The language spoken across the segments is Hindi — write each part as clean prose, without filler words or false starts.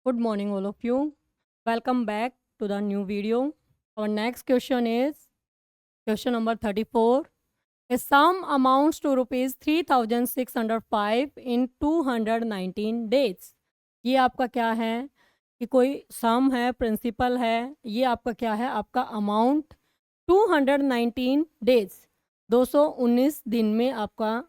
Good morning, all of you. Welcome back to the new video. Our next question is question number 34. A sum amounts to rupees 3605 in 219 days. ये आपका क्या है कि कोई सम है, प्रिंसिपल है, ये आपका क्या है, आपका अमाउंट 219 डेज 219 दिन में आपका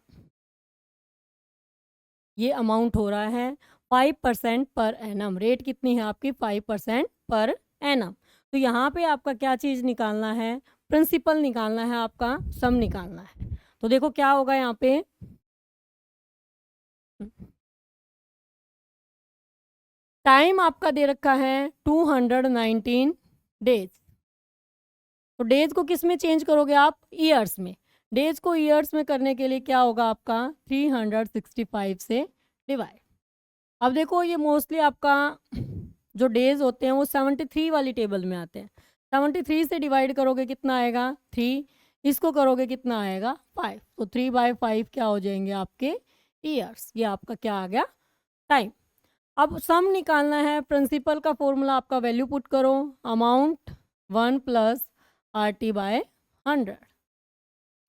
ये अमाउंट हो रहा है 5% पर एनम। रेट कितनी है आपकी? 5% पर एनम। तो यहाँ पे आपका क्या चीज़ निकालना है? प्रिंसिपल निकालना है, आपका सम निकालना है। तो देखो क्या होगा यहाँ पे, टाइम आपका दे रखा है 219 डेज। तो डेज को किस में चेंज करोगे आप? ईयर्स में। डेज को ईयर्स में करने के लिए क्या होगा आपका? 365 से डिवाइड। अब देखो ये मोस्टली आपका जो डेज होते हैं वो 73 वाली टेबल में आते हैं। 73 से डिवाइड करोगे कितना आएगा? 3। इसको करोगे कितना आएगा? 5। तो 3/5 क्या हो जाएंगे आपके? ईयर्स। ये आपका क्या आ गया? टाइम। अब सम निकालना है। प्रिंसिपल का फॉर्मूला आपका वैल्यू पुट करो, अमाउंट 1 प्लस RT/100।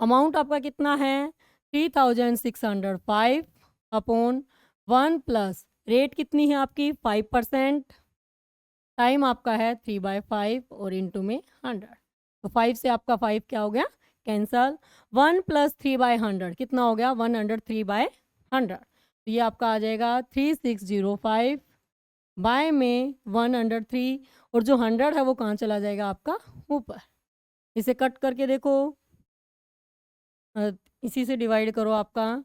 अमाउंट आपका कितना है? 3605 अपॉन 1 प्लस रेट कितनी है आपकी? 5%। टाइम आपका है 3/5 और इंटू में 100। तो 5 से आपका 5 क्या हो गया? कैंसल। 1 प्लस 3/100 कितना हो गया? 103/100। तो ये आपका आ जाएगा 3605 बाय में 103, और जो 100 है वो कहाँ चला जाएगा आपका? ऊपर। इसे कट करके देखो, इसी से डिवाइड करो आपका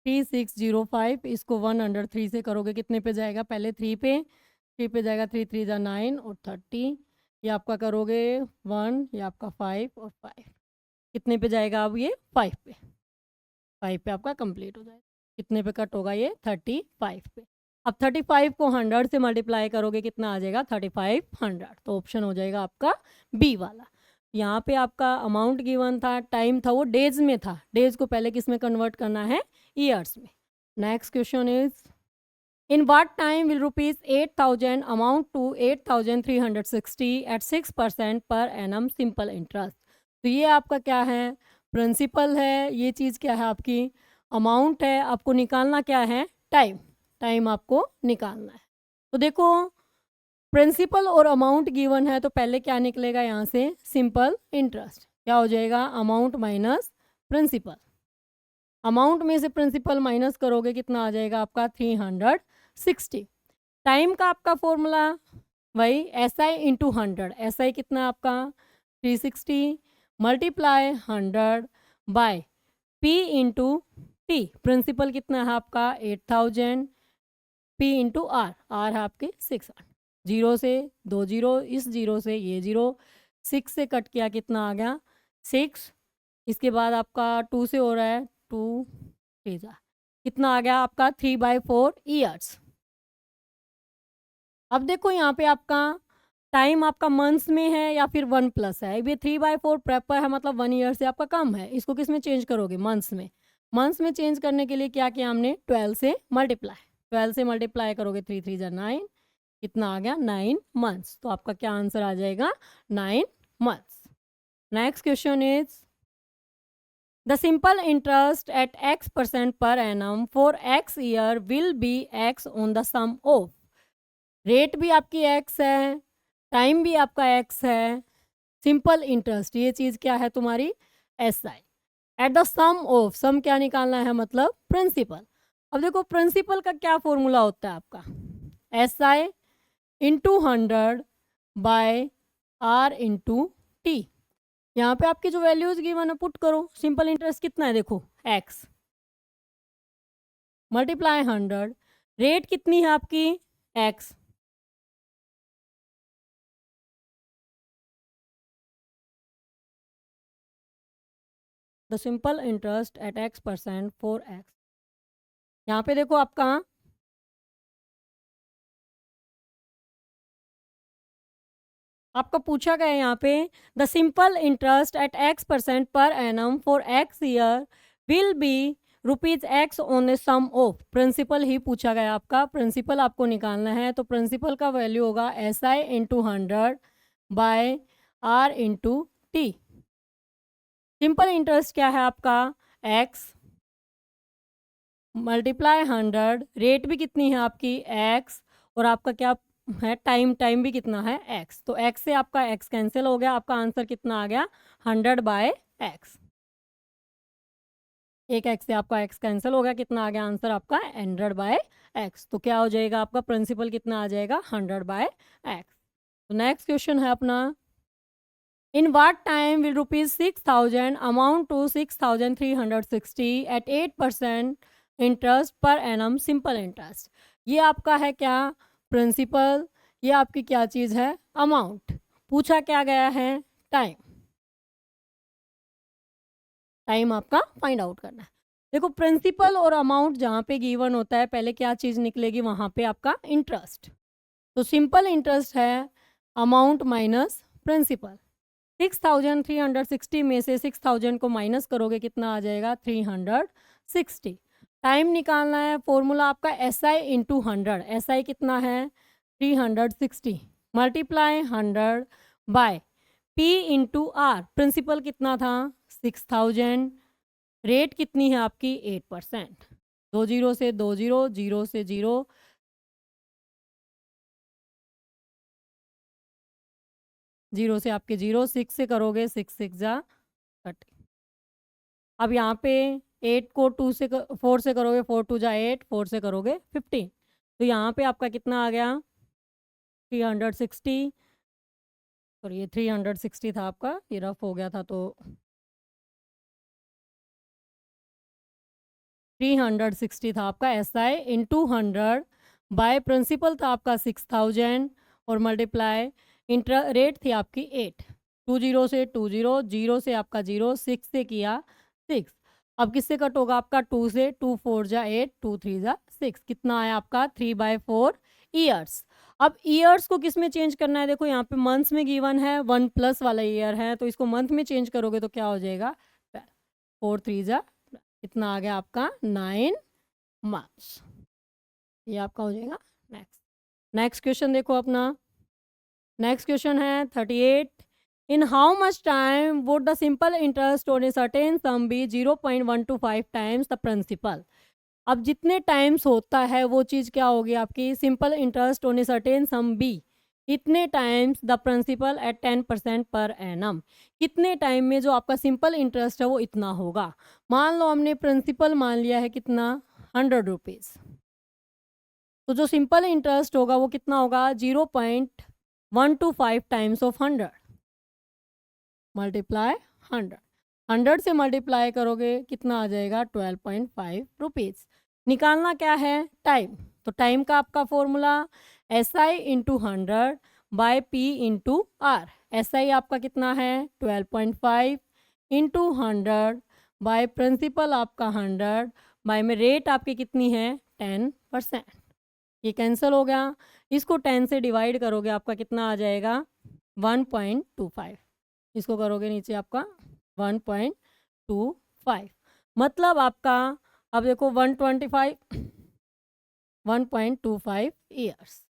3605, इसको 103 से करोगे कितने पे जाएगा? पहले 3 पे जाएगा, 3 3 जा 9 और 30। ये आपका करोगे 1, ये आपका 5 और 5 कितने पे जाएगा? अब ये 5 पे। 5 पे आपका कंप्लीट हो जाएगा। कितने पे कट होगा? ये 35 पे। अब 35 को 100 से मल्टीप्लाई करोगे कितना आ जाएगा? 3500। तो ऑप्शन हो जाएगा आपका बी वाला। यहाँ पे आपका अमाउंट गिवन था, टाइम था वो डेज में था। डेज को पहले किस में कन्वर्ट करना है? ईयर्स में। Next question is, in what time will rupees 8000 amount to 8360 at 6% per annum simple interest. तो ये आपका क्या है? प्रिंसिपल है। ये चीज़ क्या है आपकी? अमाउंट है। आपको निकालना क्या है? टाइम। टाइम आपको निकालना है। तो देखो प्रिंसिपल और अमाउंट गिवन है, तो पहले क्या निकलेगा यहाँ से? Simple interest. क्या हो जाएगा? Amount minus principal. अमाउंट में से प्रिंसिपल माइनस करोगे कितना आ जाएगा आपका? 360। टाइम का आपका फॉर्मूला वही SI इंटू 100। SI कितना आपका? 360 multiply 100 by P into T। Principal कितना है आपका? 8000। P into R। R है आपके 600। 0 से 2 जीरो, इस 0 से ये 0, 6 से कट किया कितना आ गया? 6। इसके बाद आपका 2 से हो रहा है 2 3 कितना आ गया आपका? 3/4 ईयर्स। अब देखो यहाँ पे आपका टाइम आपका मंथ्स में है या फिर 1 प्लस है। ये 3/4 प्रॉपर है, मतलब 1 ईयर से आपका कम है। इसको किस में चेंज करोगे? मंथ्स में। मंथ्स में चेंज करने के लिए क्या किया हमने? 12 से मल्टीप्लाई। 12 से मल्टीप्लाई करोगे 3 3 जा 9, कितना आ गया? 9 मंथ्स। तो आपका क्या आंसर आ जाएगा? 9 months. Next question is, the simple interest at X% पर annum for X year will be X on the sum of. Rate भी आपकी X है, टाइम भी आपका X है, सिंपल इंटरेस्ट ये चीज़ क्या है तुम्हारी? SI at the sum of. Sum क्या निकालना है? मतलब प्रिंसिपल। अब देखो प्रिंसिपल का क्या फॉर्मूला होता है आपका? SI into 100 by R into T। यहाँ पे आपकी जो वैल्यूज गिवन है पुट करो। सिंपल इंटरेस्ट कितना है? देखो X मल्टीप्लाई 100। रेट कितनी है आपकी? X। The simple interest at X% for X। यहाँ पे देखो आपका पूछा गया है यहाँ पे, the simple interest at X% पर annum for X year will be rupees x on the sum of, principal ही पूछा गया आपका, प्रिंसिपल आपको निकालना है, तो प्रिंसिपल का वैल्यू होगा S I into 100 by R into T. Simple interest क्या है आपका, एक्स मल्टीप्लाई 100, रेट भी कितनी है आपकी एक्स, और आपका क्या है टाइम, टाइम भी कितना है एक्स, तो एक्स से आपका एक्स कैंसिल हो गया, आपका आंसर कितना आ गया 100 बाय एक्स। एक एक्स से आपका एक्स कैंसिल हो गया, कितना आ गया आंसर आपका 100 बाय एक्स, तो क्या हो जाएगा आपका प्रिंसिपल कितना आ जाएगा 100 बाय एक्स। तो नेक्स्ट क्वेश्चन है अपना, in what time will rupees 6000 amount to 6360 at 8% interest per annum simple interest. ये आपका है क्या प्रिंसिपल, ये आपकी क्या चीज़ है अमाउंट, पूछा क्या गया है टाइम, टाइम आपका फाइंड आउट करना है। देखो प्रिंसिपल और अमाउंट जहाँ पे गिवन होता है पहले क्या चीज़ निकलेगी वहाँ पे आपका इंटरेस्ट, तो सिंपल इंटरेस्ट है अमाउंट माइनस प्रिंसिपल। 6360 में से 6000 को माइनस करोगे कितना आ जाएगा 360। टाइम निकालना है, फॉर्मूला आपका S I into 100, S I कितना है 360 multiply 100 by P into R, principal कितना था 6000, रेट कितनी है आपकी 8%, 2 जीरो से 2 जीरो, जीरो से जीरो, जीरो से आपके जीरो, 6 से करोगे 6 6 जा 30। अब यहाँ पे 8 को 2 से 4 से करोगे 4 2 जा 8, 4 से करोगे 15, तो यहाँ पे आपका कितना आ गया 360, और ये 360 था आपका, ये रफ हो गया था तो 360 था आपका S I into 100 by principal था आपका 6000 और मल्टीप्लाई इंटर रेट थी आपकी 8, 2 जीरो से 2 जीरो, जीरो से आपका जीरो, 6 से किया 6, अब किससे कट होगा आपका 2 से, 2 4 जा 8, 2 3 जा 6, कितना आया आपका 3/4 ईयर्स। अब ईयर्स को किस में चेंज करना है, देखो यहाँ पे मंथ्स में गिवन है, 1+ वाला ईयर है, तो इसको मंथ में चेंज करोगे तो क्या हो जाएगा 4 3 जा, कितना आ गया आपका 9 मंथ्स, ये आपका हो जाएगा नेक्स्ट। नेक्स्ट क्वेश्चन देखो अपना, नेक्स्ट क्वेश्चन है 38, in how much time would the simple interest on a certain sum be 0.125 times the principal. अब जितने टाइम्स होता है वो चीज़ क्या होगी आपकी simple interest on a certain sum be, इतने टाइम्स द प्रिंसिपल एट 10% पर एनम, कितने टाइम में जो आपका सिंपल इंटरेस्ट है वो इतना होगा। मान लो हमने प्रिंसिपल मान लिया है कितना 100 रुपीज़, तो जो सिंपल इंटरेस्ट होगा वो कितना होगा 0.125 टाइम्स ऑफ 100 मल्टीप्लाई 100, 100 से मल्टीप्लाई करोगे कितना आ जाएगा 12.5 रुपीज़। निकालना क्या है टाइम, तो टाइम का आपका formula S I into 100 by P into R, S I आपका कितना है 12.5 इंटू 100 बाय प्रिंसिपल आपका 100 बाय में रेट आपकी कितनी है 10%, ये कैंसिल हो गया, इसको 10 से डिवाइड करोगे आपका कितना आ जाएगा 1.25, इसको करोगे नीचे आपका 1.25, मतलब आपका अब देखो 1.25 ईयर्स,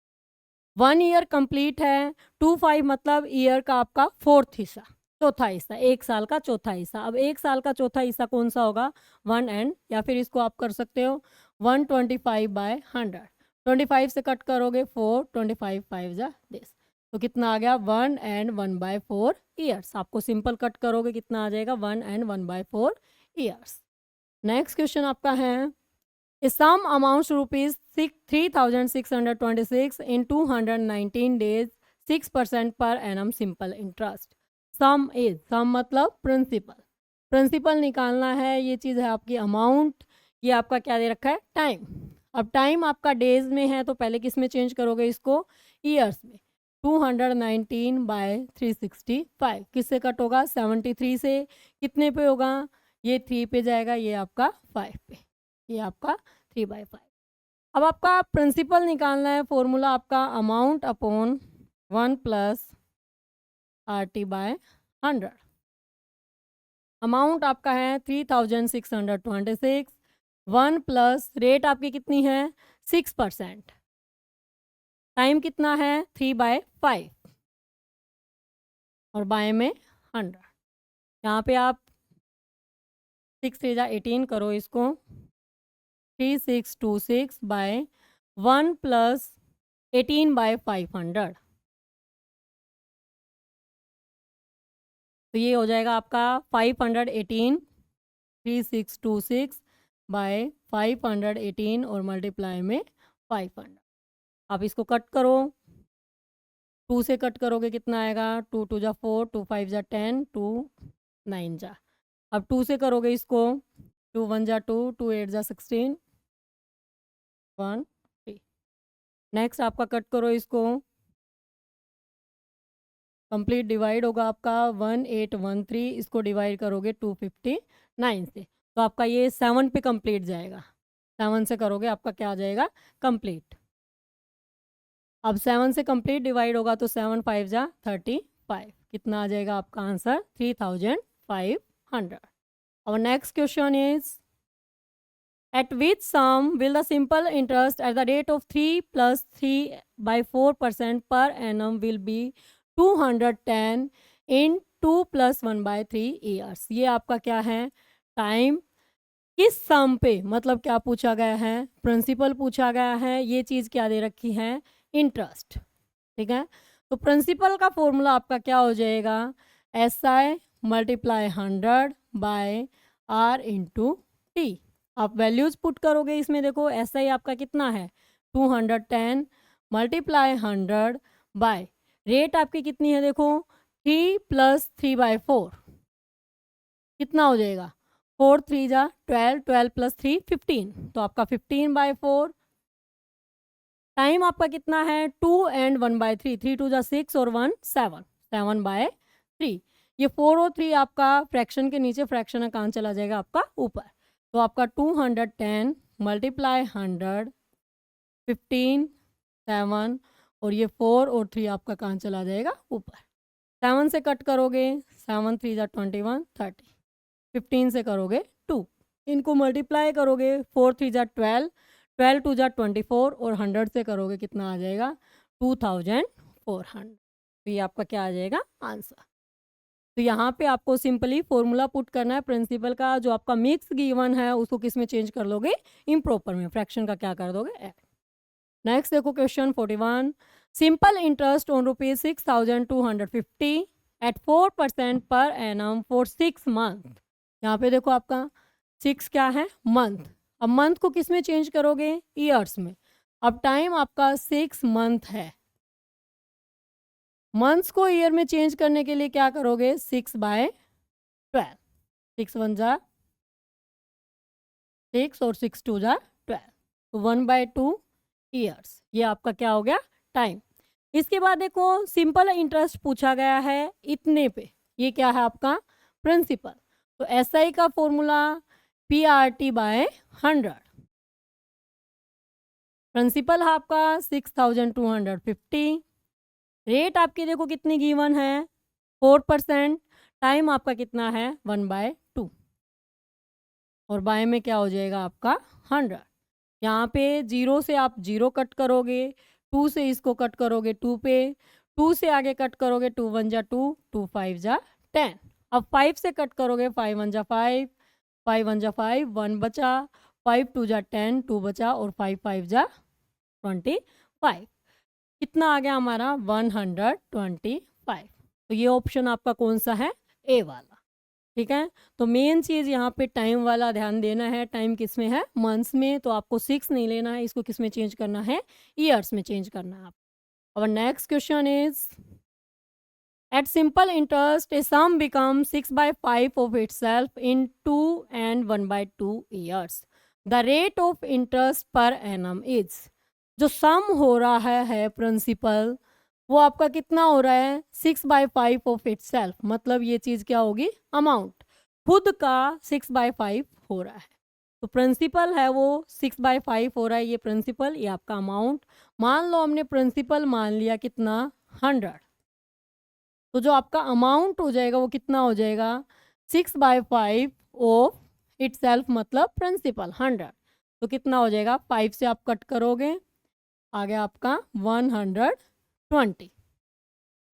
1 ईयर कंप्लीट है, 25 मतलब ईयर का आपका 4th हिस्सा, चौथा हिस्सा, एक साल का चौथा हिस्सा। अब एक साल का चौथा हिस्सा कौन सा होगा 1 एंड, या फिर इसको आप कर सकते हो 125/100, 25 से कट करोगे 4, 25 5 जा दिस, तो कितना आ गया 1 एंड 1/4 ईयर्स। आपको सिंपल कट करोगे कितना आ जाएगा 1 एंड 1/4 ईयर्स। नेक्स्ट क्वेश्चन आपका है, A sum amounts to rupees 3,626 in 219 days, 6% per annum simple interest. Sum is, sum मतलब प्रिंसिपल, प्रिंसिपल निकालना है, ये चीज़ है आपकी अमाउंट, ये आपका क्या दे रखा है टाइम। अब टाइम आपका डेज में है तो पहले किस में चेंज करोगे इसको ईयर्स में, 219/365, किससे कट होगा 73 से, कितने पे होगा ये 3 पे जाएगा, ये आपका 5 पे, ये आपका 3/5। अब आपका प्रिंसिपल निकालना है, फॉर्मूला आपका अमाउंट अपॉन 1 + RT/100, अमाउंट आपका है 3626, 1 प्लस रेट आपकी कितनी है 6%, टाइम कितना है 3/5 और बाय में 100। यहाँ पे आप 6 3 जा 18 करो इसको, 3626 बाय 1 प्लस 18/500, तो ये हो जाएगा आपका 518, 3626 बाय 518 और मल्टीप्लाई में 500। आप इसको कट करो, 2 से कट करोगे कितना आएगा, 2 2 जा 4, 2 5 जा 10, 2 9 जा। अब 2 से करोगे इसको, 2 1 जा 2, 2 8 जा 16, 1 3। नेक्स्ट आपका कट करो इसको, कंप्लीट डिवाइड होगा आपका 1813, इसको डिवाइड करोगे 259 से, तो आपका ये 7 पे कंप्लीट जाएगा। 7 से करोगे आपका क्या आ जाएगा कंप्लीट। अब 7 से कंप्लीट डिवाइड होगा तो 7 5 जा 35, कितना आ जाएगा आपका आंसर 3500। और next question is at which sum will the simple interest at the rate of 3 plus 3/4% per annum will be 210 in 2 plus 1/3 years। ये आपका क्या है टाइम, किस सम पे, मतलब क्या पूछा गया है, प्रिंसिपल पूछा गया है, ये चीज़ क्या दे रखी है इंटरेस्ट। ठीक है, तो प्रिंसिपल का फॉर्मूला आपका क्या हो जाएगा, SI multiply 100 by R into T. आप वैल्यूज़ पुट करोगे इसमें, देखो SI आपका कितना है 210 मल्टीप्लाई 100 बाय रेट आपकी कितनी है, देखो 3 प्लस 3/4, कितना हो जाएगा 4 3 जा 12, 12 प्लस 3 15, तो आपका 15/4। टाइम आपका कितना है 2 एंड 1/3, 3 2 जा 6 और 1 7, 7/3। ये 4 और 3 आपका फ्रैक्शन के नीचे, फ्रैक्शन का कहाँ चला जाएगा आपका ऊपर, तो आपका 210 मल्टीप्लाई 100 15 7 और ये 4 और 3 आपका कहाँ चला जाएगा ऊपर। 7 से कट करोगे 7 3 जा 21 30, 15 से करोगे 2, इनको मल्टीप्लाई करोगे 4 3 जा 12, 12 2 जा 24 और 100 से करोगे कितना आ जाएगा 2400। तो ये आपका क्या आ जाएगा आंसर। तो यहाँ पे आपको सिंपली फॉर्मूला पुट करना है प्रिंसिपल का, जो आपका मिक्स गिवन है उसको किस में चेंज कर लोगे इम्प्रॉपर में, फ्रैक्शन का क्या कर दोगे ऐड। नेक्स्ट देखो question 41, simple interest on ₹6250 at 4% per annum for 6 month. यहाँ पे देखो आपका 6 क्या है मंथ, अब मंथ को किस में चेंज करोगे ईयर्स में। अब टाइम आपका 6 मंथ है, मंथ्स को ईयर में चेंज करने के लिए क्या करोगे 6/12, 6 1 जा 6 और 6 2 जा 12, तो 1/2 ईयर्स, ये आपका क्या हो गया टाइम। इसके बाद देखो सिंपल इंटरेस्ट पूछा गया है इतने पे, ये क्या है आपका प्रिंसिपल, तो SI का फॉर्मूला PRT/100, प्रिंसिपल है आपका 6250, रेट आपकी देखो कितनी गिवन है 4%, टाइम आपका कितना है 1/2 और बाय में क्या हो जाएगा आपका 100। यहाँ पे 0 से आप 0 कट करोगे, 2 से इसको कट करोगे 2 पे, 2 से आगे कट करोगे 2 1 जा 2, 2 5 जा 10। अब 5 से कट करोगे 5 1 जा 5, 5 1 जा 5, 1 बचा, 5 2 जा 10, 2 बचा और 5 5 जा 25, कितना आ गया हमारा 125। तो ये ऑप्शन आपका कौन सा है ए वाला। ठीक है, तो मेन चीज़ यहाँ पे टाइम वाला ध्यान देना है, टाइम किस में है मंथ्स में, तो आपको 6 नहीं लेना है, इसको किस में चेंज करना है ईयर्स में चेंज करना है आप। और next question is at simple interest a sum become 6/5 of itself in 2 and 1/2 years, the rate of interest per annum is. जो सम हो रहा है प्रिंसिपल वो आपका कितना हो रहा है 6/5 ऑफ इटसेल्फ, मतलब ये चीज़ क्या होगी अमाउंट खुद का 6/5 हो रहा है, तो प्रिंसिपल है वो 6/5 हो रहा है, ये प्रिंसिपल ये आपका अमाउंट। मान लो हमने प्रिंसिपल मान लिया कितना 100, तो जो आपका अमाउंट हो जाएगा वो कितना हो जाएगा 6/5 ऑफ इटसेल्फ मतलब प्रिंसिपल 100। तो कितना हो जाएगा, 5 से आप कट करोगे, आ गया आपका 120।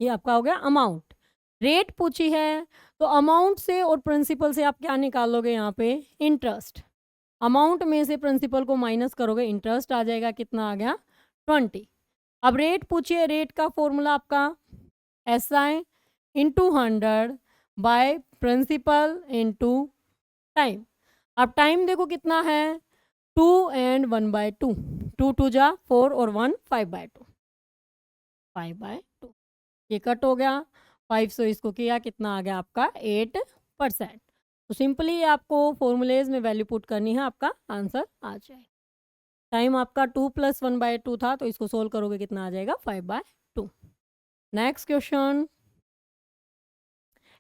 ये आपका हो गया अमाउंट। रेट पूछी है तो अमाउंट से और प्रिंसिपल से आप क्या निकालोगे, यहाँ पे इंटरेस्ट। अमाउंट में से प्रिंसिपल को माइनस करोगे, इंटरेस्ट आ जाएगा, कितना आ गया 20। अब रेट पूछिए, रेट का फॉर्मूला आपका SI into 100 by principal into time. अब टाइम देखो कितना है, 2 and 1/2, 2 2 जा 4 और 1 5/2, 5/2। ये कट हो गया, 5 से इसको किया, कितना आ गया आपका 8%। तो सिंपली आपको फॉर्मूलेज में वैल्यू पुट करनी है, आपका आंसर आ जाए। टाइम आपका 2 + 1/2 था, तो इसको सोल्व करोगे कितना आ जाएगा 5/2। Next question,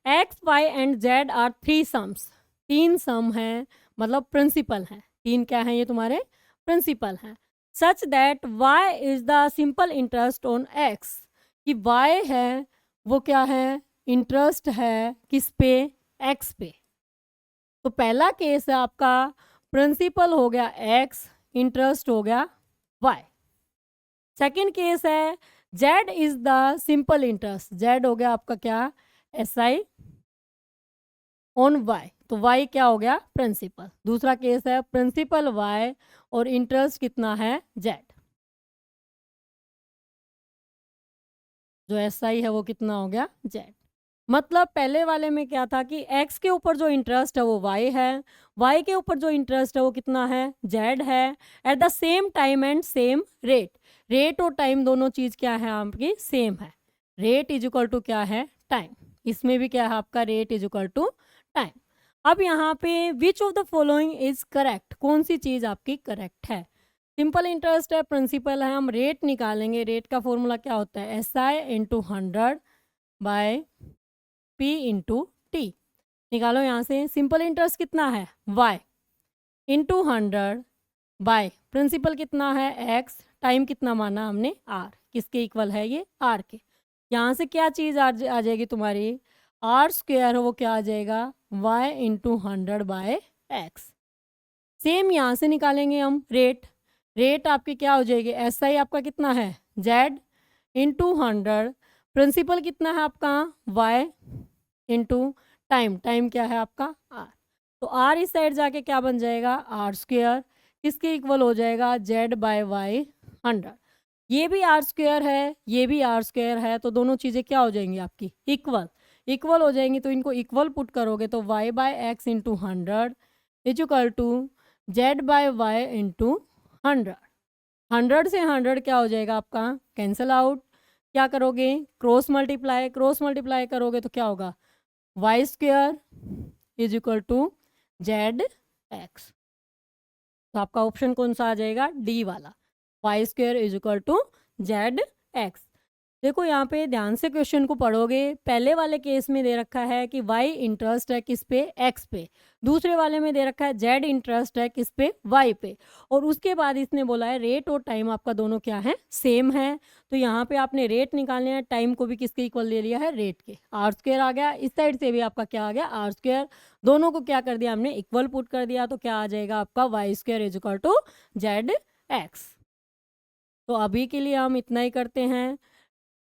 X, Y and Z are 3 sums. 3 sum हैं, मतलब प्रिंसिपल हैं। 3 क्या हैं, ये तुम्हारे प्रिंसिपल हैं। Such that Y is the simple interest on X, कि Y है वो क्या है, इंटरेस्ट है किस पे, X पे। तो पहला केस है आपका, प्रिंसिपल हो गया X, इंटरेस्ट हो गया Y। सेकंड केस है, Z is the simple interest, Z हो गया आपका क्या, SI ऑन Y। तो Y क्या हो गया, प्रिंसिपल। दूसरा केस है, प्रिंसिपल Y और इंटरेस्ट कितना है, Z। जो SI है वो कितना हो गया, Z। मतलब पहले वाले में क्या था कि X के ऊपर जो इंटरेस्ट है वो Y है, Y के ऊपर जो इंटरेस्ट है वो कितना है, Z है, at the same time and same rate. Rate और टाइम दोनों चीज़ क्या है आपकी, सेम है। रेट इज इक्वल टू क्या है, टाइम। इसमें भी क्या है आपका, rate is equal to time. अब यहाँ पे which of the following is correct, कौन सी चीज़ आपकी करेक्ट है। सिंपल इंटरेस्ट है, प्रिंसिपल है, हम रेट निकालेंगे। रेट का फॉर्मूला क्या होता है, SI into 100 by P into T. निकालो यहाँ से। सिंपल इंटरेस्ट कितना है, Y इंटू 100 बाय प्रिंसिपल कितना है, X, टाइम कितना माना हमने, R। किसके इक्वल है ये, R के। यहाँ से क्या चीज़ आ जाएगी तुम्हारी, R² वो क्या आ जाएगा, Y into 100 by X। Same यहाँ से निकालेंगे हम रेट। रेट आपकी क्या हो जाएगी, SI आपका कितना है, Z इंटू 100, प्रिंसिपल कितना है आपका, Y इंटू टाइम, टाइम क्या है आपका, R। तो R इस साइड जाके क्या बन जाएगा, R², किसके इक्वल हो जाएगा, Z बाय Y 100। ये भी R² है, ये भी R² है, तो दोनों चीज़ें क्या हो जाएंगी आपकी, इक्वल। इक्वल हो जाएंगी, तो इनको इक्वल पुट करोगे तो Y by X into 100 is equal to Z by Y into 100। 100 से 100 क्या हो जाएगा आपका, कैंसिल आउट। क्या करोगे, क्रॉस मल्टीप्लाई। क्रॉस मल्टीप्लाई करोगे तो क्या होगा, Y² is equal to ZX। तो आपका ऑप्शन कौन सा आ जाएगा, डी वाला, Y² is equal to ZX। देखो यहाँ पे ध्यान से क्वेश्चन को पढ़ोगे। पहले वाले केस में दे रखा है कि Y इंटरेस्ट है किस पे, X पे। दूसरे वाले में दे रखा है Z इंटरेस्ट है किस पे, Y पे। और उसके बाद इसने बोला है रेट और टाइम आपका दोनों क्या है, सेम है। तो यहाँ पे आपने रेट निकालने हैं, टाइम को भी किसके इक्वल ले लिया है, रेट के। R² आ गया, इस साइड से भी आपका क्या आ गया, R²। दोनों को क्या कर दिया हमने, इक्वल पुट कर दिया। तो क्या आ जाएगा आपका, Y² is equal to ZX। तो अभी के लिए हम इतना ही करते हैं,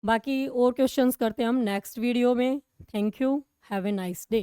बाकी और क्वेश्चंस करते हैं हम नेक्स्ट वीडियो में। Thank you, have a nice day.